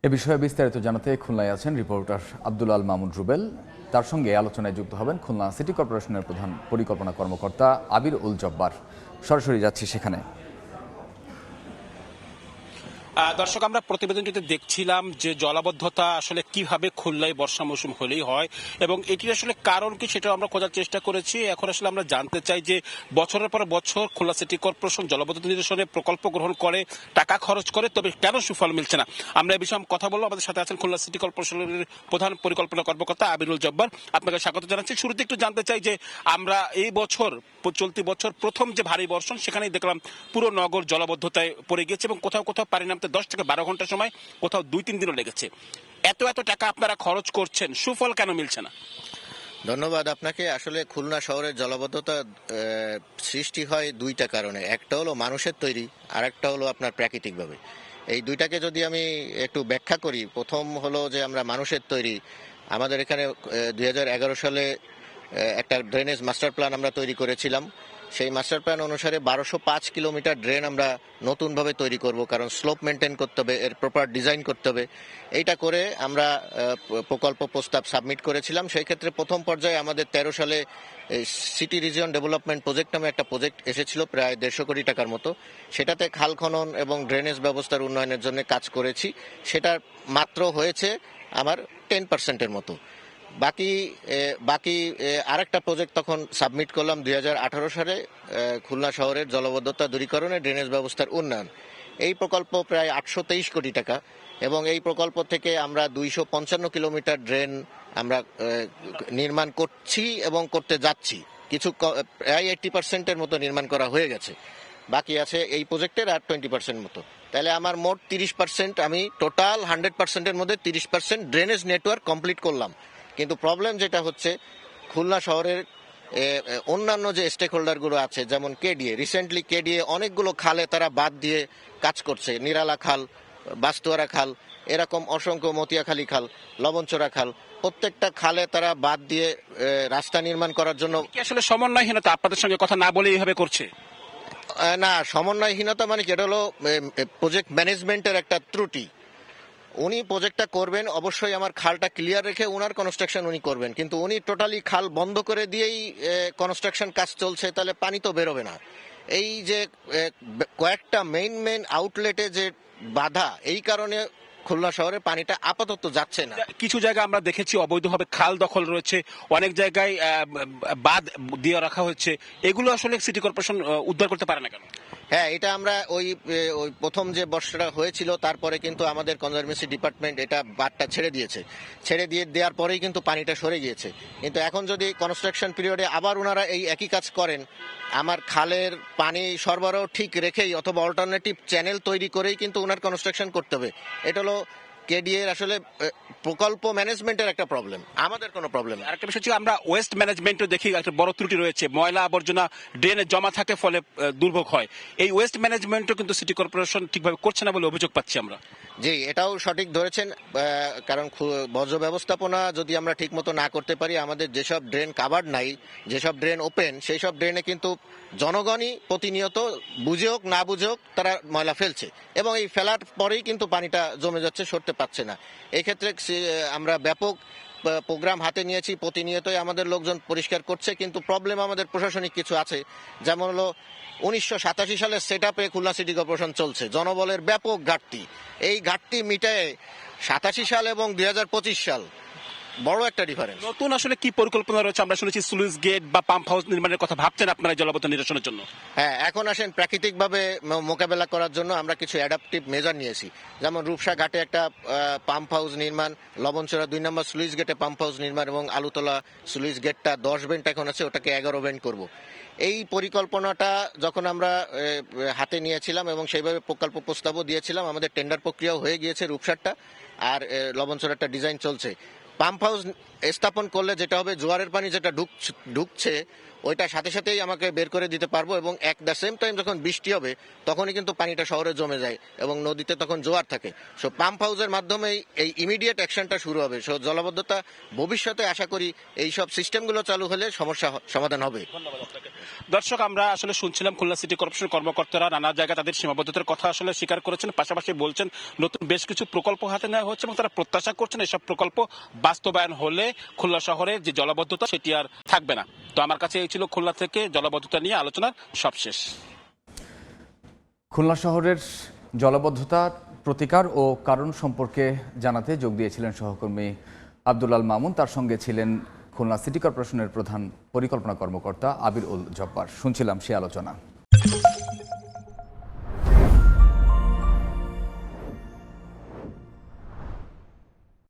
এ বিষয়ে বিস্তারিত জানাতে খুলনায় আছেন রিপোর্টার আব্দুল আল মামুন রুবেল। তার সঙ্গে আলোচনায় যুক্ত হবেন খুলনা সিটি কর্পোরেশনের প্রধান পরিকল্পনা কর্মকর্তা আবির উল জব্বার। সরাসরি যাচ্ছি সেখানে। দর্শক, আমরা প্রতিবেদনটিতে দেখছিলাম যে জলাবদ্ধতা আসলে কিভাবে খুলনায় বর্ষা মৌসুম হলেই হয় এবং এটির আসলে কারণ কি সেটাও আমরা খোঁজার চেষ্টা করেছি। এখন আসলে আমরা জানতে চাই যে বছরের পর বছর খুলনা সিটি কর্পোরেশন জলাবদ্ধতা নিরসনে প্রকল্প গ্রহণ করে, টাকা খরচ করে, তবে কেন সুফল মিলছে না। আমরা এই বিষয়ে কথা বলবো। আমাদের সাথে আছেন খুলনা সিটি কর্পোরেশনের প্রধান পরিকল্পনা কর্মকর্তা আবিরুল জব্বার। আপনাকে স্বাগত জানাচ্ছি। শুরুতে একটু জানতে চাই যে আমরা এই বছর, চলতি বছর প্রথম যে ভারী বর্ষণ, সেখানেই দেখলাম পুরো নগর জলাবদ্ধতায় পড়ে গেছে এবং কোথাও কোথাও পানি নামতে 10 থেকে 12 ঘন্টা সময়, কোথাও 2-3 দিনও লেগেছে। এত টাকা আপনারা খরচ করছেন, সুফল কেন মিলছে না? ধন্যবাদ আপনাকে। আসলে খুলনা শহরের জলাবদ্ধতা সৃষ্টি হয় দুইটা কারণে। একটা হলো মানুষের তৈরি, আর একটা হলো আপনার প্রাকৃতিকভাবে। এই দুইটাকে যদি আমি একটু ব্যাখ্যা করি, প্রথম হলো যে আমরা মানুষের তৈরি। আমাদের এখানে 2011 সালে একটা ড্রেনেজ মাস্টার প্ল্যান আমরা তৈরি করেছিলাম। সেই মাস্টার প্ল্যান অনুসারে 1205 কিলোমিটার ড্রেন আমরা নতুনভাবে তৈরি করব, কারণ স্লোপ মেনটেন করতে হবে, এর প্রপার ডিজাইন করতে হবে। এইটা করে আমরা প্রকল্প প্রস্তাব সাবমিট করেছিলাম। সেই ক্ষেত্রে প্রথম পর্যায়ে আমাদের 13 সালে সিটি রিজিয়ন ডেভেলপমেন্ট প্রজেক্ট নামে একটা প্রজেক্ট এসেছিল, প্রায় 150 কোটি টাকার মতো। সেটাতে খাল খনন এবং ড্রেনেজ ব্যবস্থার উন্নয়নের জন্য কাজ করেছি। সেটা মাত্র হয়েছে আমার 10%-এর মতো। বাকি বাকি আরেকটা প্রজেক্ট তখন সাবমিট করলাম 2018 সালে, খুলনা শহরের জলাবদ্ধতা দূরীকরণে ড্রেনেজ ব্যবস্থার উন্নয়ন। এই প্রকল্প প্রায় 823 কোটি টাকা এবং এই প্রকল্প থেকে আমরা 255 কিলোমিটার ড্রেন আমরা নির্মাণ করছি এবং করতে যাচ্ছি। কিছু প্রায় 80%-এর মতো নির্মাণ করা হয়ে গেছে। বাকি আছে এই প্রজেক্টের আর 20% মতো। তাহলে আমার মোট 30%, আমি টোটাল 100%-এর মধ্যে 30% ড্রেনেজ নেটওয়ার্ক কমপ্লিট করলাম। কিন্তু প্রবলেম যেটা হচ্ছে, খুলনা শহরের অন্যান্য যে স্টেক হোল্ডারগুলো আছে, যেমন কেডিএ, রিসেন্টলি কেডিএ অনেকগুলো খালে তারা বাদ দিয়ে কাজ করছে। নিরালা খাল, বাস্তুয়ারা খাল, এরকম অসংখ্য, মতিয়াখালী খাল, লবণচোরা খাল, প্রত্যেকটা খালে তারা বাদ দিয়ে রাস্তা নির্মাণ করার জন্য। কি আসলে সমন্বয়হীনতা আপনাদের সঙ্গে কথা না বলে এইভাবে করছে? না, সমন্বয়হীনতা মানে কি, এটা হলো প্রজেক্ট ম্যানেজমেন্টের একটা ত্রুটি। উনি প্রজেক্টটা করবেন, অবশ্যই আমার খালটা ক্লিয়ার রেখে উনার কনস্ট্রাকশন উনি করবেন, কিন্তু উনি টোটালি খাল বন্ধ করে দিয়েই কনস্ট্রাকশন কাজ চলছে, তাহলে পানি তো বেরোবে না। এই যে কয়েকটা মেইন আউটলেটে যে বাধা, এই কারণে খুলনা শহরে পানিটা আপাতত যাচ্ছে না। কিছু জায়গা আমরা দেখেছি অবৈধভাবে খাল দখল রয়েছে, অনেক জায়গায় বাঁধ দিয়ে রাখা হয়েছে। এগুলো আসলে সিটি কর্পোরেশন উদ্ধার করতে পারে না কেন? হ্যাঁ, এটা আমরা ওই প্রথম যে বর্ষাটা হয়েছিল তারপরে কিন্তু আমাদের কনজারভেন্সি ডিপার্টমেন্ট এটা বাঁধটা ছেড়ে দিয়েছে। ছেড়ে দেওয়ার পরেই কিন্তু পানিটা সরে গিয়েছে। কিন্তু এখন যদি কনস্ট্রাকশন পিরিয়ডে আবার ওনারা এই একই কাজ করেন, আমার খালের পানি সরবরাহ ঠিক রেখেই অথবা অল্টারনেটিভ চ্যানেল তৈরি করেই কিন্তু ওনার কনস্ট্রাকশন করতে হবে। এটা হলো কেডিএ এর আসলে প্রকল্প ম্যানেজমেন্টের একটা প্রবলেম, আমাদের কোনো প্রবলেম। আরেকটা বিষয় হচ্ছে, আমরা ওয়েস্ট ম্যানেজমেন্টও দেখি একটা বড় ত্রুটি রয়েছে। ময়লা আবর্জনা ড্রেনে জমা থাকে, ফলে দুর্ভোগ হয়। এই ওয়েস্ট ম্যানেজমেন্টও কিন্তু সিটি কর্পোরেশন ঠিকভাবে করছে না বলে অভিযোগ পাচ্ছি আমরা। জি, এটাও সঠিক ধরেছেন। কারণ বর্জ্য ব্যবস্থাপনা যদি আমরা ঠিকমতো না করতে পারি, আমাদের যেসব ড্রেন কাভার্ড নাই, যেসব ড্রেন ওপেন, সেই সব ড্রেনে কিন্তু জনগণই প্রতিনিয়ত, বুঝে হোক না বুঝে হোক, তারা ময়লা ফেলছে এবং এই ফেলার পরেই কিন্তু পানিটা জমে যাচ্ছে, সরতে পারছে না। এক্ষেত্রে আমরা ব্যাপক প্রোগ্রাম হাতে নিয়েছি, প্রতিনিয়তই আমাদের লোকজন পরিষ্কার করছে। কিন্তু প্রবলেম আমাদের প্রশাসনিক কিছু আছে, যেমন হলো 1987 সালের সেট আপে খুলনা সিটি কর্পোরেশন চলছে, জনবলের ব্যাপক ঘাটতি। এই ঘাটতি মিটায়ে 87 সাল এবং 2025 সাল, বড় একটা ডিফারেন্স। নতুন আসলে কি পরিকল্পনা রয়েছে? আমরা শুনেছি স্লুইস গেট বা পাম্প হাউস নির্মাণের কথা ভাবছেন আপনারা জলাবদ্ধতা নিরসনের জন্য। হ্যাঁ, এখন আসেন প্রাকৃতিকভাবে মোকাবেলা করার জন্য আমরা কিছু অ্যাডাপটিভ মেজার নিয়েছি। যেমন রূপসা ঘাটে একটা পাম্প হাউস নির্মাণ, লবণচোরা 2 নম্বর স্লুইস গেটে পাম্প হাউস নির্মাণ এবং আলুতলা স্লুইস গেটটা 10 বেন্ট এখন আছে, ওটাকে 11 বেন্ট করব। এই পরিকল্পনাটা যখন আমরা হাতে নিয়েছিলাম এবং সেইভাবে প্রকল্প প্রস্তাবও দিয়েছিলাম, আমাদের টেন্ডার প্রক্রিয়াও হয়ে গিয়েছে রূপসারটা, আর লবণচোরাটা ডিজাইন চলছে। পাম্প হাউস স্থাপন করলে যেটা হবে, জোয়ারের পানি যেটা ঢুকছে ওইটা সাথে সাথেই আমাকে বের করে দিতে পারবো, এবং অ্যাট দ্য সেম টাইম যখন বৃষ্টি হবে তখনই কিন্তু পানিটা শহরে জমে যায় এবং নদীতে তখন জোয়ার থাকে। সো পাম্প হাউসের মাধ্যমেই এই ইমিডিয়েট অ্যাকশনটা শুরু হবে। সো জলাবদ্ধতা ভবিষ্যতে আশা করি এই সব সিস্টেমগুলো চালু হলে সমস্যা সমাধান হবে। দর্শক, আমরা আসলে শুনছিলাম খুলনা সিটি কর্পোরেশন কর্মকর্তারা নানা জায়গায় তাদের সীমাবদ্ধতার কথা আসলে স্বীকার করেছেন, পাশাপাশি বলছেন নতুন বেশ কিছু প্রকল্প হাতে নেওয়া হচ্ছে এবং তারা প্রত্যাশা করছেন এসব প্রকল্প বাস্তবায়ন হলে খুলনা শহরের যে জলাবদ্ধতা সেটি আর থাকবে না। তো আমার কাছে এই ছিল খুলনা থেকে জলাবদ্ধতা নিয়ে আলোচনার সবশেষ। খুলনা শহরের জলাবদ্ধতার প্রতিকার ও কারণ সম্পর্কে জানাতে যোগ দিয়েছিলেন সহকর্মী আব্দুল আল মামুন। তার সঙ্গে ছিলেন খুলনা সিটি কর্পোরেশনের প্রধান পরিকল্পনা কর্মকর্তা আবির উল জব্বার। শুনছিলাম সে আলোচনা।